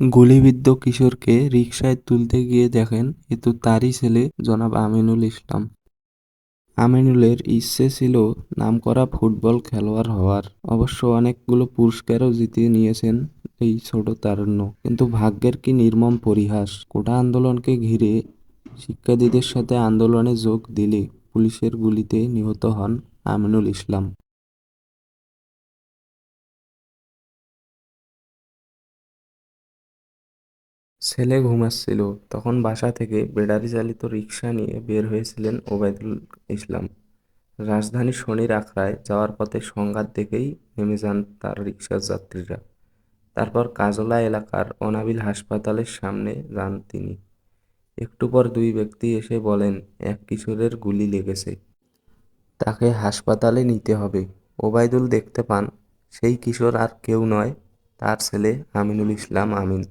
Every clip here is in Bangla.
গুলিবিদ্ধ কিশোরকে রিকশায় তুলতে গিয়ে দেখেন এ তো তারই ছেলে জনাব আমিনুল ইসলাম। আমিনুলের ইচ্ছে ছিল নামকরা ফুটবল খেলোয়াড় হওয়ার। অবশ্য অনেকগুলো পুরস্কারও জিতে নিয়েছেন এই ছোট তারুণ্য। কিন্তু ভাগ্যের কি নির্মম পরিহাস! কোটা আন্দোলনকে ঘিরে শিক্ষার্থীদের সাথে আন্দোলনে যোগ দিলে পুলিশের গুলিতে নিহত হন আমিনুল ইসলাম। ছেলে ঘুমাচ্ছিল, তখন বাসা থেকে ব্যাটারি চালিত রিকশা নিয়ে বের হয়েছিলেন ওবায়দুল ইসলাম। রাজধানীর শনির আখড়ায় যাওয়ার পথে সংঘাত দেখেই নেমে যান তার রিকশার যাত্রীরা। তারপর কাজলা এলাকার অনাবিল হাসপাতালের সামনে যান তিনি। একটু পর দুই ব্যক্তি এসে বলেন এক কিশোরের গুলি লেগেছে, তাকে হাসপাতালে নিতে হবে। ওবায়দুল দেখতে পান সেই কিশোর আর কেউ নয়, তার ছেলে আমিনুল ইসলাম আমিন।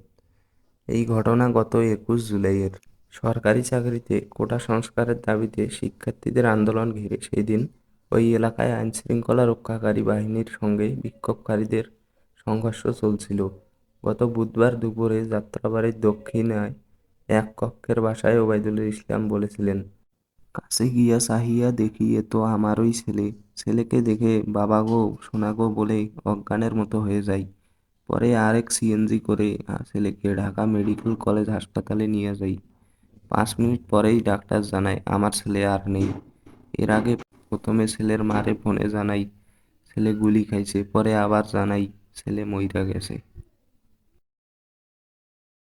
এই ঘটনা গত 21 জুলাইয়ের। সরকারি চাকরিতে কোটা সংস্কারের দাবিতে শিক্ষার্থীদের আন্দোলন ঘিরে সেই দিন ওই এলাকায় আইনশৃঙ্খলা রক্ষাকারী বাহিনীর সঙ্গে বিক্ষোভকারীদের সংঘর্ষ চলছিল। গত বুধবার দুপুরে যাত্রাবাড়ির দক্ষিণায় এক কক্ষের বাসায় ওবায়দুল ইসলাম বলেছিলেন, কাছে গিয়া চাহিয়া দেখি এ তো আমারই ছেলে। ছেলেকে দেখে বাবা গো সোনা গো বলে অজ্ঞানের মতো হয়ে যাই। পরে আরেক সিএনজি করে ছেলেকে ঢাকা মেডিকেল কলেজ হাসপাতালে নিয়ে যাই। 5 মিনিট পরেই ডাক্তার জানায় আমার ছেলে আর নেই। এর আগে প্রথমে ছেলের মারে ফোনে জানাই ছেলে গুলি খাইছে, পরে আবার জানাই ছেলে মইরা গেছে।